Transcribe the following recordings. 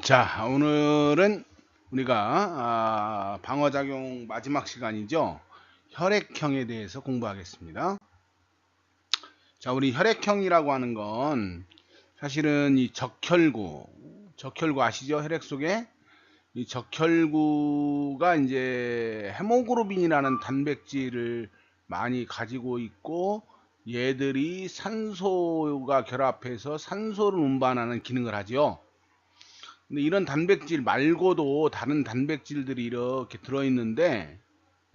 자, 오늘은 우리가 방어작용 마지막 시간이죠. 혈액형에 대해서 공부하겠습니다. 자, 우리 혈액형이라고 하는 건 사실은 이 적혈구 아시죠? 혈액 속에 이 적혈구가 이제 헤모글로빈이라는 단백질을 많이 가지고 있고, 얘들이 산소가 결합해서 산소를 운반하는 기능을 하죠. 근데 이런 단백질 말고도 다른 단백질들이 이렇게 들어있는데,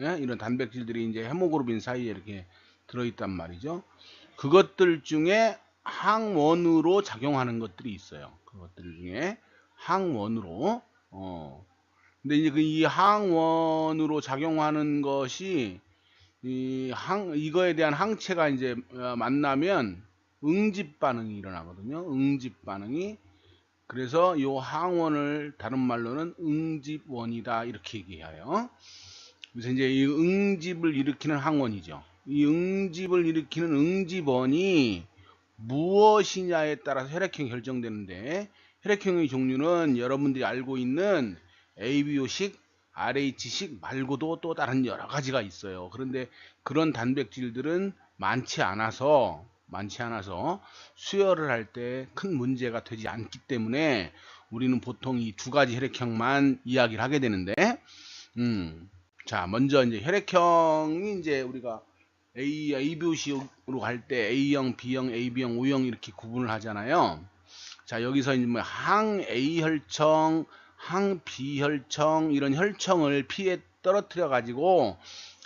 예? 이런 단백질들이 이제 헤모글로빈 사이에 이렇게 들어있단 말이죠. 그것들 중에 항원으로 작용하는 것들이 있어요. 그것들 중에 항원으로. 근데 이제 이 항원으로 작용하는 것이 이거에 대한 항체가 이제 만나면 응집 반응이 일어나거든요. 응집 반응이. 그래서 이 항원을 다른 말로는 응집원이다 이렇게 얘기해요. 그래서 이제 이 응집을 일으키는 항원이죠. 이 응집을 일으키는 응집원이 무엇이냐에 따라서 혈액형이 결정되는데, 혈액형의 종류는 여러분들이 알고 있는 ABO식, RH식 말고도 또 다른 여러 가지가 있어요. 그런데 그런 단백질들은 많지 않아서 수혈을 할 때 큰 문제가 되지 않기 때문에 우리는 보통 이 두 가지 혈액형만 이야기를 하게 되는데, 자, 먼저 이제 혈액형이 이제 우리가 ABO식으로 갈 때 A형, B형, AB형, O형 이렇게 구분을 하잖아요. 자, 여기서 이제 뭐 항 A 혈청, 항 B 혈청 이런 혈청을 피에 떨어뜨려 가지고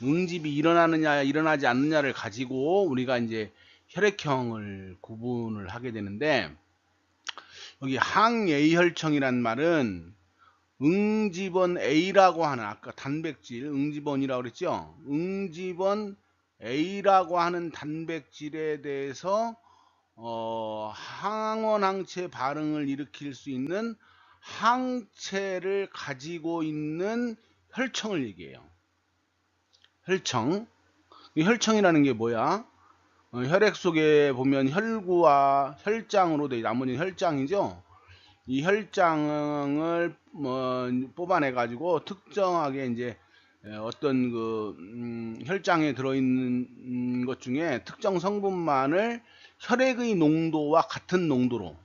응집이 일어나느냐 일어나지 않느냐를 가지고 우리가 이제 혈액형을 구분을 하게 되는데, 여기 항 A 혈청이란 말은 응집원 A라고 하는, 아까 단백질 응집원이라고 그랬죠. 응집원 A라고 하는 단백질에 대해서 항원 항체 반응을 일으킬 수 있는 항체를 가지고 있는 혈청을 얘기해요. 혈청. 이 혈청이라는 게 뭐야? 혈액 속에 보면 혈구와 혈장으로 돼, 나머지는 혈장이죠. 이 혈장을 뽑아내 가지고 특정하게 이제 어떤 혈장에 들어있는 것 중에 특정 성분만을 혈액의 농도와 같은 농도로,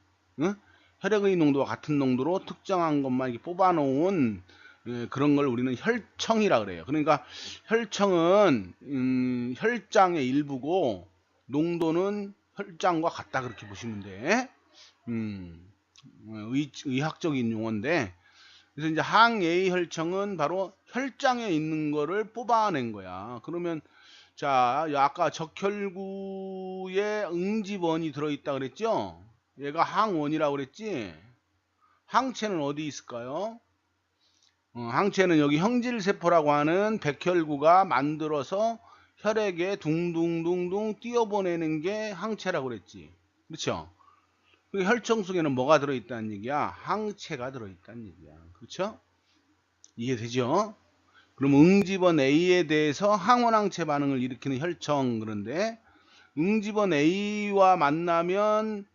응? 혈액의 농도와 같은 농도로 특정한 것만 이렇게 뽑아놓은 그런 걸 우리는 혈청이라 그래요. 그러니까 혈청은 혈장의 일부고 농도는 혈장과 같다 그렇게 보시면 돼. 의학적인 용어인데, 그래서 이제 항 A 혈청은 바로 혈장에 있는 거를 뽑아낸 거야. 그러면 자, 아까 적혈구에 응집원이 들어있다 그랬죠? 얘가 항원이라고 그랬지? 항체는 어디 있을까요? 항체는 여기 형질세포라고 하는 백혈구가 만들어서 혈액에 둥둥둥둥 띄어보내는 게 항체라고 그랬지. 그렇죠? 그 혈청 속에는 뭐가 들어있다는 얘기야? 항체가 들어있다는 얘기야. 그렇죠? 이해되죠? 그럼 응집원 A에 대해서 항원항체 반응을 일으키는 혈청, 그런데 응집원 A와 만나면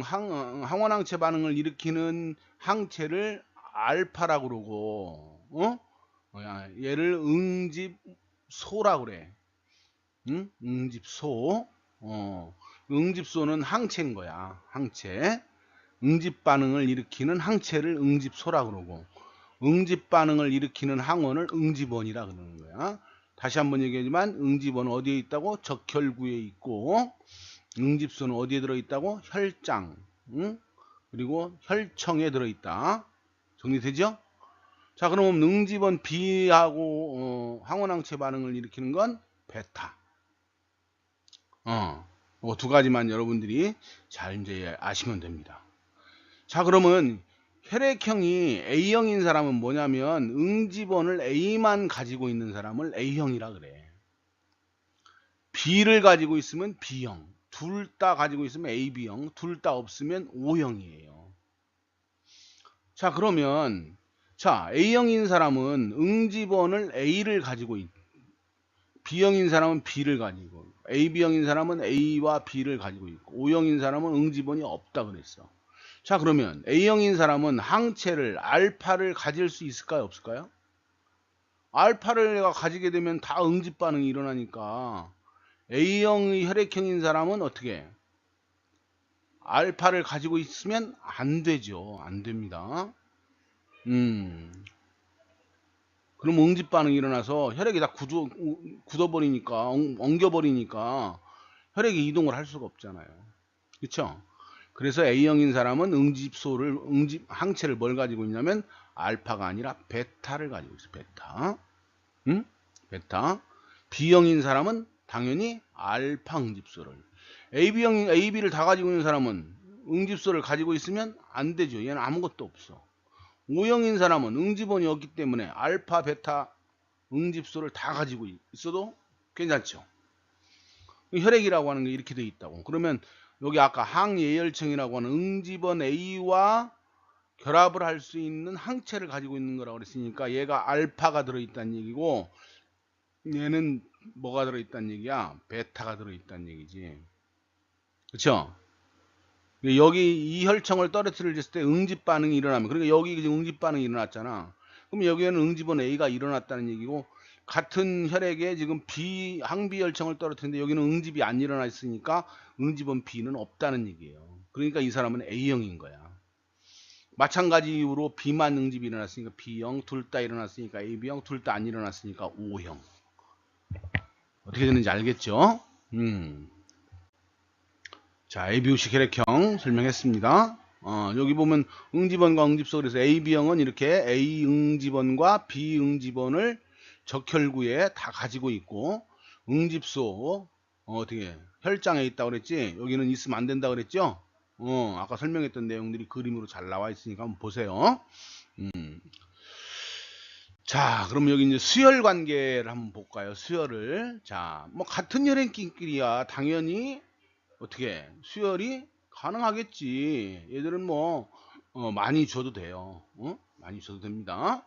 항원항체 반응을 일으키는 항체를 알파라고 그러고, 얘를 응집소라고 그래. 응? 응집소. 응집소는 항체인 거야. 항체. 응집 반응을 일으키는 항체를 응집소라 그러고, 응집 반응을 일으키는 항원을 응집원이라 그러는 거야. 다시 한번 얘기하지만 응집원은 어디에 있다고? 적혈구에 있고, 응집소는 어디에 들어있다고? 혈장, 응? 그리고 혈청에 들어있다. 정리되죠? 자, 그럼 응집원 B하고 항원항체 반응을 일으키는 건 베타. 두 가지만 여러분들이 잘 이제 아시면 됩니다. 자, 그러면 혈액형이 A형인 사람은 뭐냐면 응집원을 A만 가지고 있는 사람을 A형이라 그래. B를 가지고 있으면 B형, 둘 다 가지고 있으면 AB형, 둘 다 없으면 O형이에요. 자, 그러면 자, A형인 사람은 응집원을 A를 가지고 있고, B형인 사람은 B를 가지고, AB형인 사람은 A와 B를 가지고 있고, O형인 사람은 응집원이 없다 그랬어. 자, 그러면 A형인 사람은 항체를 알파를 가질 수 있을까요? 없을까요? 알파를 내가 가지게 되면 다 응집 반응이 일어나니까 A형의 혈액형인 사람은 어떻게 알파를 가지고 있으면 안 되죠. 안 됩니다. 그럼 응집 반응이 일어나서 혈액이 다 굳어버리니까, 엉겨버리니까 혈액이 이동을 할 수가 없잖아요. 그쵸? 그래서 A형인 사람은 항체를 뭘 가지고 있냐면 알파가 아니라 베타를 가지고 있어요. 베타. 응? 베타. B형인 사람은 당연히 알파 응집소를. AB를 다 가지고 있는 사람은 응집소를 가지고 있으면 안 되죠. 얘는 아무것도 없어. O형인 사람은 응집원이 없기 때문에 알파, 베타 응집소를 다 가지고 있어도 괜찮죠. 혈액이라고 하는 게 이렇게 돼 있다고. 그러면 여기 아까 항예혈청이라고 하는 응집원 A와 결합을 할 수 있는 항체를 가지고 있는 거라고 그랬으니까 얘가 알파가 들어있다는 얘기고 얘는 뭐가 들어있다는 얘기야? 베타가 들어있다는 얘기지. 그쵸? 여기 이 혈청을 떨어뜨렸을 때 응집 반응이 일어나면, 그러니까 여기 지금 응집 반응이 일어났잖아. 그럼 여기에는 응집원 A가 일어났다는 얘기고, 같은 혈액에 지금 항비 혈청을 떨어뜨렸는데 여기는 응집이 안 일어나 있으니까 응집원 B는 없다는 얘기예요. 그러니까 이 사람은 A형인 거야. 마찬가지 이유로 B만 응집이 일어났으니까 B형, 둘 다 일어났으니까 AB형, 둘 다 안 일어났으니까 O형. 어떻게 되는지 알겠죠? 자, ABO식 혈액형 설명했습니다. 여기 보면 응집원과 응집소, 그래서 AB형은 이렇게 A 응집원과 B 응집원을 적혈구에 다 가지고 있고, 응집소 어떻게 혈장에 있다고 그랬지? 여기는 있으면 안 된다고 그랬죠? 아까 설명했던 내용들이 그림으로 잘 나와 있으니까 한번 보세요. 자, 그럼 여기 이제 수열 관계를 한번 볼까요? 수열을. 자, 뭐 같은 혈액끼리야 당연히 어떻게 수열이 가능하겠지. 얘들은 뭐 많이 줘도 돼요. 많이 줘도 됩니다.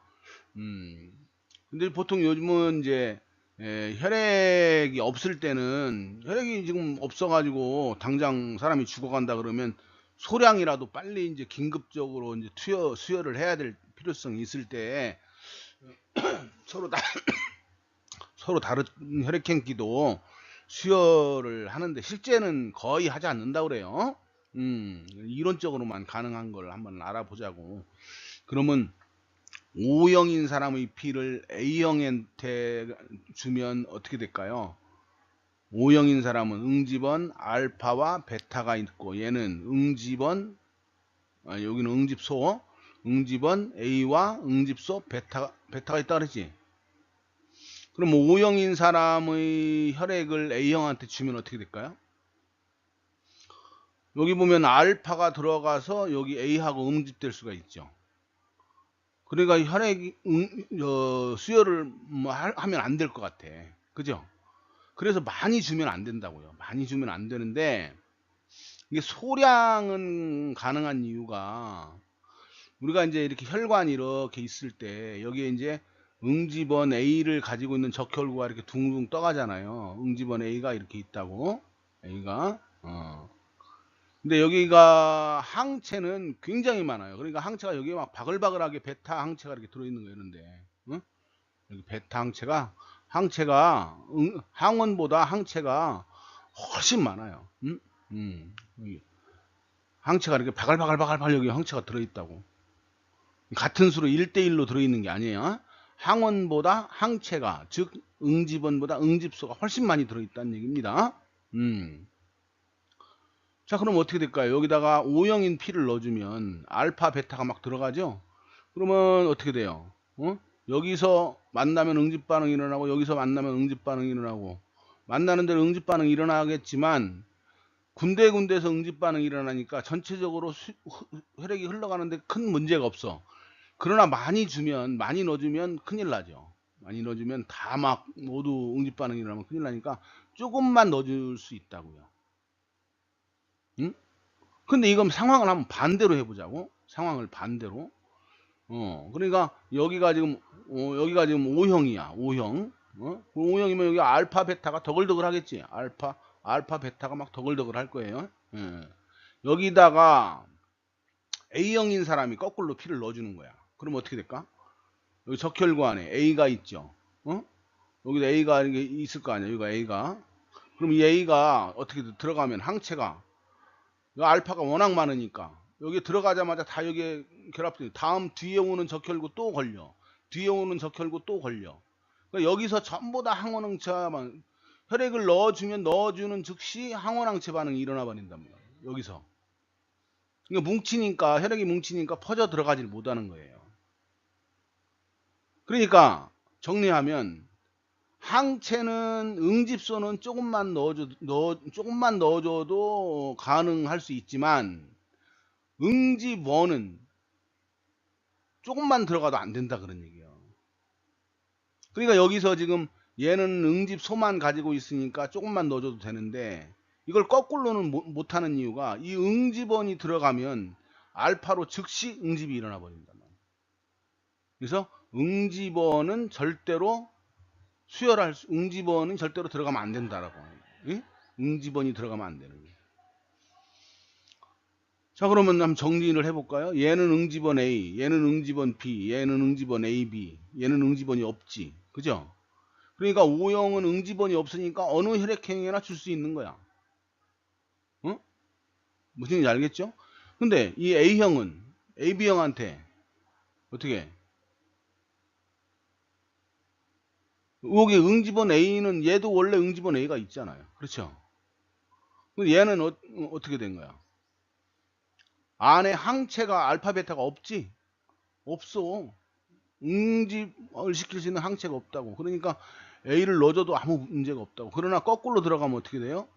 근데 보통 요즘은 이제 혈액이 없을 때는, 혈액이 지금 없어가지고 당장 사람이 죽어간다 그러면 소량이라도 빨리 이제 긴급적으로 이제 수혈을 해야 될 필요성이 있을 때 서로 다 서로 다른 혈액형끼도 수혈을 하는데 실제는 거의 하지 않는다 그래요. 이론적으로만 가능한 걸 한번 알아보자고. 그러면 O형인 사람의 피를 A형한테 주면 어떻게 될까요? O형인 사람은 응집원 알파와 베타가 있고, 얘는 응집원, 여기는 응집소, 응집원 A와 응집소 베타가 있다 그랬지. 그럼 O형인 사람의 혈액을 A형한테 주면 어떻게 될까요? 여기 보면 알파가 들어가서 여기 A하고 응집될 수가 있죠. 그러니까 혈액 수혈을 뭐 하면 안 될 것 같아. 그죠? 그래서 많이 주면 안 된다고요. 많이 주면 안 되는데, 이게 소량은 가능한 이유가, 우리가 이제 이렇게 혈관이 이렇게 있을 때 여기에 이제 응집원 A를 가지고 있는 적혈구가 이렇게 둥둥 떠가잖아요. 응집원 A가 이렇게 있다고. A가 근데 여기가 항체는 굉장히 많아요. 그러니까 항체가 여기에 막 바글바글하게 베타 항체가 이렇게 들어있는 거예요. 이런데 여기 베타 항체가 항원보다 항체가 훨씬 많아요. 여기 항체가 이렇게 바글바글바글 여기 항체가 들어있다고. 같은 수로 1대1로 들어있는 게 아니에요. 항원보다 항체가, 즉 응집원보다 응집소가 훨씬 많이 들어있다는 얘기입니다. 자, 그럼 어떻게 될까요? 여기다가 O형인 P를 넣어주면 알파, 베타가 막 들어가죠? 그러면 어떻게 돼요? 여기서 만나면 응집 반응이 일어나고, 여기서 만나면 응집 반응이 일어나고, 만나는 데는 응집 반응이 일어나겠지만 군데군데서 응집 반응이 일어나니까 전체적으로 혈액이 흘러가는데 큰 문제가 없어. 그러나 많이 넣어주면 큰일 나죠. 많이 넣어주면 다 막 모두 응집 반응이 일어나면 큰일 나니까 조금만 넣어줄 수 있다고요. 응? 근데 이건 상황을 한번 반대로 해보자고. 상황을 반대로. 그러니까 여기가 지금 O형이야. O형. O형이면 여기 알파 베타가 더글더글 하겠지. 알파 베타가 막 더글더글 할 거예요. 예. 여기다가 A형인 사람이 거꾸로 P를 넣어주는 거야. 그럼 어떻게 될까? 여기 적혈구 안에 A가 있죠. 어? 여기도 A가 있을 거 아니야. 여기가 A가. 그럼 이 A가 어떻게 들어가면 항체가 알파가 워낙 많으니까 여기 들어가자마자 다 여기에 결합돼. 다음 뒤에 오는 적혈구 또 걸려. 뒤에 오는 적혈구 또 걸려. 그러니까 여기서 전부 다 항원항체만 혈액을 넣어주면 넣어주는 즉시 항원항체 반응이 일어나 버린단 말이야. 여기서. 그러니까 뭉치니까 혈액이 뭉치니까 퍼져 들어가질 못하는 거예요. 그러니까 정리하면 항체는 응집소는 조금만 넣어줘도 가능할 수 있지만 응집원은 조금만 들어가도 안 된다 그런 얘기예요. 그러니까 여기서 지금 얘는 응집소만 가지고 있으니까 조금만 넣어줘도 되는데 이걸 거꾸로는 못하는 이유가 이 응집원이 들어가면 알파로 즉시 응집이 일어나 버린단 말이에요. 그래서 응집원은 절대로 응집원은 절대로 들어가면 안 된다라고. 예? 응집원이 들어가면 안 되는 거예요. 자, 그러면 한번 정리를 해볼까요? 얘는 응집원 A, 얘는 응집원 B, 얘는 응집원 AB, 얘는 응집원이 없지. 그죠? 그러니까 O형은 응집원이 없으니까 어느 혈액형이나 줄 수 있는 거야. 어? 무슨 얘기인지 알겠죠? 근데 이 A형은 AB형한테 어떻게 여기 응집원 A는 얘도 원래 응집원 A가 있잖아요. 그렇죠? 근데 얘는 어떻게 된 거야? 안에 항체가 알파 베타가 없지? 없어. 응집을 시킬 수 있는 항체가 없다고. 그러니까 A를 넣어줘도 아무 문제가 없다고. 그러나 거꾸로 들어가면 어떻게 돼요?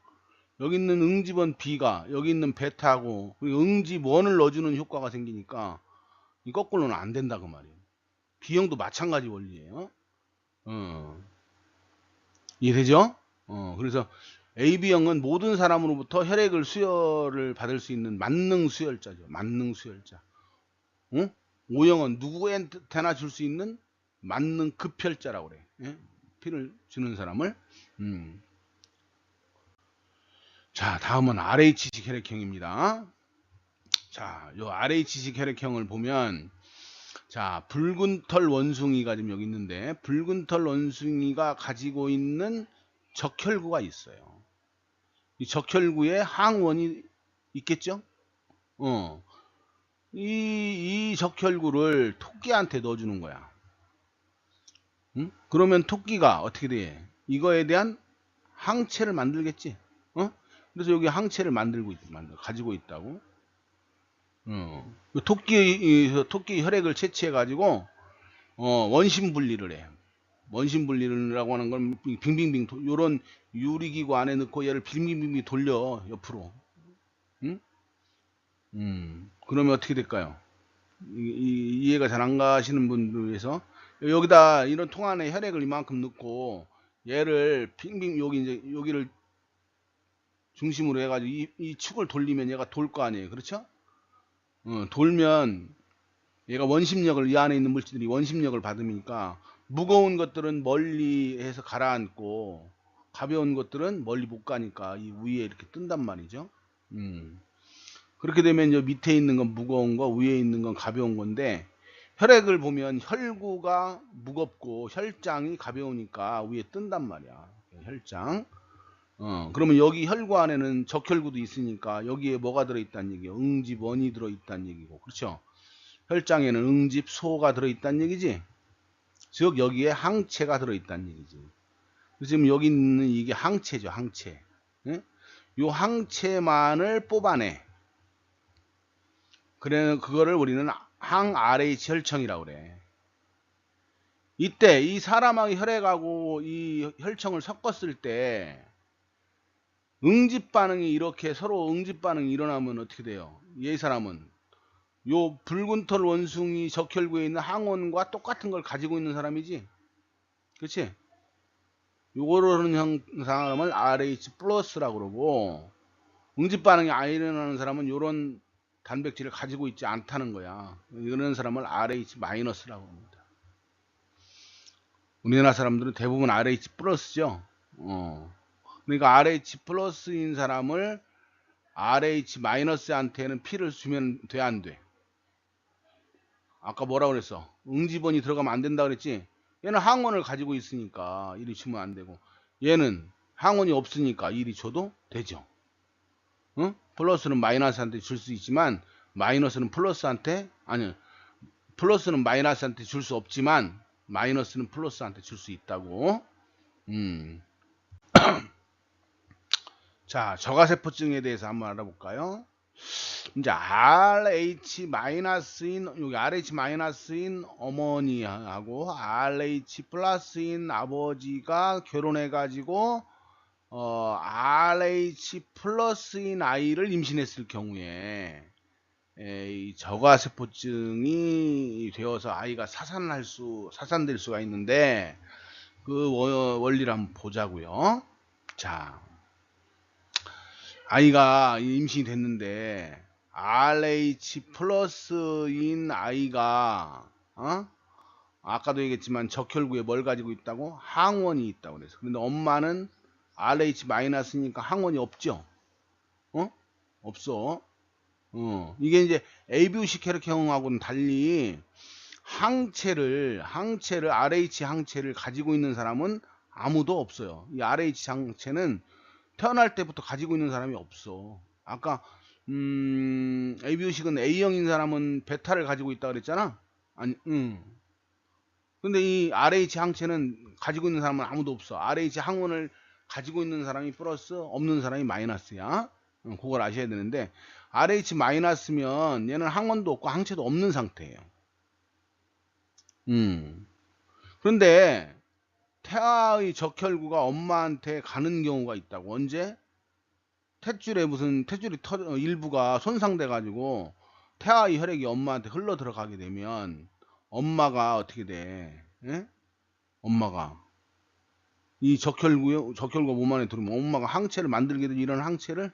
여기 있는 응집원 B가 여기 있는 베타하고 응집원을 넣어주는 효과가 생기니까 이 거꾸로는 안 된다 그 말이에요. B형도 마찬가지 원리예요. 이해되죠? 그래서 AB형은 모든 사람으로부터 혈액을 수혈을 받을 수 있는 만능 수혈자죠. 만능 수혈자. 응? O형은 누구한테나 줄 수 있는 만능 급혈자라고 그래. 예? 피를 주는 사람을. 자, 다음은 RH식 혈액형입니다. 자, 요 RH식 혈액형을 보면 자, 붉은 털 원숭이가 지금 여기 있는데 붉은 털 원숭이가 가지고 있는 적혈구가 있어요. 이 적혈구에 항원이 있겠죠? 이 적혈구를 토끼한테 넣어주는 거야. 응? 그러면 토끼가 어떻게 돼? 이거에 대한 항체를 만들겠지? 그래서 여기 항체를 가지고 있다고. 토끼 혈액을 채취해가지고, 원심 분리를 해. 원심 분리라고 하는 건 빙빙빙, 요런 유리기구 안에 넣고 얘를 빙빙빙 돌려, 옆으로. 응? 그러면 어떻게 될까요? 이해가 잘 안 가시는 분들 위해서 여기다 이런 통 안에 혈액을 이만큼 넣고 얘를 빙빙 여기를 중심으로 해가지고 이 축을 돌리면 얘가 돌 거 아니에요. 그렇죠? 돌면 얘가 원심력을 이 안에 있는 물질들이 원심력을 받으니까 무거운 것들은 멀리 해서 가라앉고 가벼운 것들은 멀리 못 가니까 이 위에 이렇게 뜬단 말이죠. 그렇게 되면 저 밑에 있는 건 무거운 거, 위에 있는 건 가벼운 건데 혈액을 보면 혈구가 무겁고 혈장이 가벼우니까 위에 뜬단 말이야. 혈장. 그러면 여기 혈구 안에는 적혈구도 있으니까 여기에 뭐가 들어있다는 얘기예요? 응집원이 들어있다는 얘기고. 그렇죠? 혈장에는 응집소가 들어있다는 얘기지. 즉 여기에 항체가 들어있다는 얘기지. 지금 여기 있는 이게 항체죠. 항체. 예? 요 항체만을 뽑아내. 그래, 그거를 우리는 항RH 혈청이라고 그래. 이때 이 사람하고 혈액하고 이 혈청을 섞었을 때 응집 반응이 이렇게 서로 응집 반응이 일어나면 어떻게 돼요? 이 사람은 요 붉은 털 원숭이 적혈구에 있는 항원과 똑같은 걸 가지고 있는 사람이지. 그렇지? 요거로는 사람을 RH 플러스라고 그러고 응집 반응이 안 일어나는 사람은 요런 단백질을 가지고 있지 않다는 거야. 이런 사람을 RH 마이너스라고 합니다. 우리나라 사람들은 대부분 RH 플러스죠. 그러니까 RH 플러스인 사람을 RH 마이너스한테는 피를 주면 돼, 안 돼? 아까 뭐라 그랬어? 응집원이 들어가면 안 된다 그랬지? 얘는 항원을 가지고 있으니까 이리 주면 안 되고, 얘는 항원이 없으니까 이리 줘도 되죠. 응? 플러스는 마이너스한테 줄 수 있지만 마이너스는 플러스한테, 아니, 플러스는 마이너스한테 줄 수 없지만 마이너스는 플러스한테 줄 수 있다고. 자, 저가세포증에 대해서 한번 알아볼까요? 이제 RH 마이너스인, 여기 RH 마이너스인 어머니하고 RH 플러스인 아버지가 결혼해 가지고 RH 플러스인 아이를 임신했을 경우에 이 저가세포증이 되어서 아이가 사산될 수가 있는데, 그 원리를 한번 보자고요. 자, 아이가 임신이 됐는데 RH 플러스인 아이가 아까도 얘기했지만 적혈구에 뭘 가지고 있다고? 항원이 있다고 그래서. 그런데 엄마는 RH 마이너스니까 항원이 없죠. 없어. 이게 이제 ABU식 혈액형하고는 달리 항체를 RH 항체를 가지고 있는 사람은 아무도 없어요. 이 RH 항체는 태어날 때부터 가지고 있는 사람이 없어. 아까 ABU식은 A형인 사람은 베타를 가지고 있다 그랬잖아. 아니, 근데 이 RH 항체는 가지고 있는 사람은 아무도 없어. RH 항원을 가지고 있는 사람이 플러스, 없는 사람이 마이너스야. 그걸 아셔야 되는데, RH 마이너스면 얘는 항원도 없고 항체도 없는 상태예요. 그런데 태아의 적혈구가 엄마한테 가는 경우가 있다고. 언제? 탯줄에 무슨 탯줄이 일부가 손상돼 가지고 태아의 혈액이 엄마한테 흘러 들어가게 되면 엄마가 어떻게 돼? 예? 엄마가 이 적혈구가 몸 안에 들어오면 엄마가 항체를 만들게 되죠. 이런 항체를.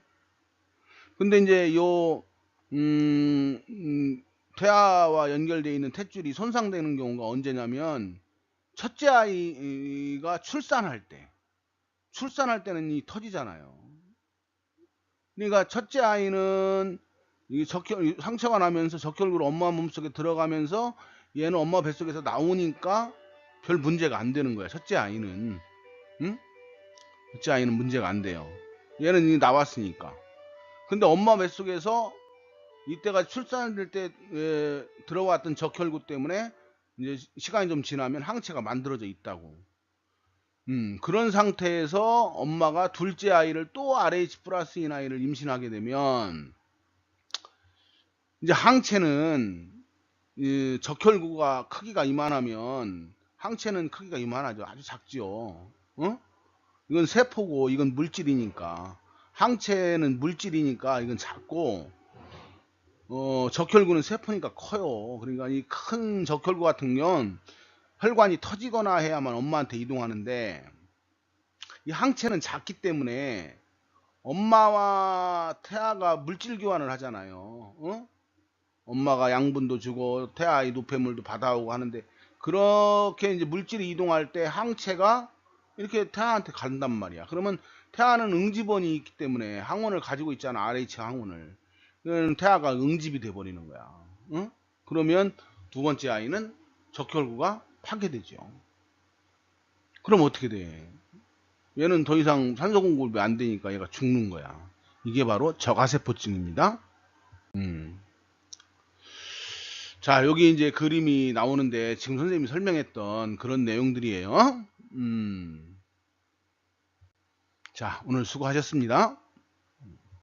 근데 이제 요 태아와 연결되어 있는 탯줄이 손상되는 경우가 언제냐면 첫째 아이가 출산할 때는 이 터지잖아요. 그러니까 첫째 아이는 이 상처가 나면서 적혈구로 엄마 몸속에 들어가면서 얘는 엄마 뱃속에서 나오니까 별 문제가 안 되는 거야. 첫째 아이는. 응? 첫째 아이는 문제가 안 돼요. 얘는 이미 나왔으니까. 근데 엄마 뱃속에서 이때가 출산될 때 들어왔던 적혈구 때문에 이제 시간이 좀 지나면 항체가 만들어져 있다고. 그런 상태에서 엄마가 둘째 아이를 또 RH 플러스인 아이를 임신하게 되면 이제 항체는 적혈구가 크기가 이만하면 항체는 크기가 이만하죠. 아주 작죠. 이건 세포고 이건 물질이니까. 항체는 물질이니까 이건 작고, 적혈구는 세포니까 커요. 그러니까 이 큰 적혈구 같은 경우는 혈관이 터지거나 해야만 엄마한테 이동하는데, 이 항체는 작기 때문에 엄마와 태아가 물질 교환을 하잖아요. 엄마가 양분도 주고 태아의 노폐물도 받아오고 하는데, 그렇게 이제 물질이 이동할 때 항체가 이렇게 태아한테 간단 말이야. 그러면 태아는 응집원이 있기 때문에 항원을 가지고 있잖아. RH 항원을. 그럼 태아가 응집이 돼 버리는 거야. 그러면 두 번째 아이는 적혈구가 파괴되죠. 그럼 어떻게 돼? 얘는 더 이상 산소 공급이 안 되니까 얘가 죽는 거야. 이게 바로 저가세포증입니다. 자, 여기 이제 그림이 나오는데 지금 선생님이 설명했던 그런 내용들이에요. 자, 오늘 수고하셨습니다.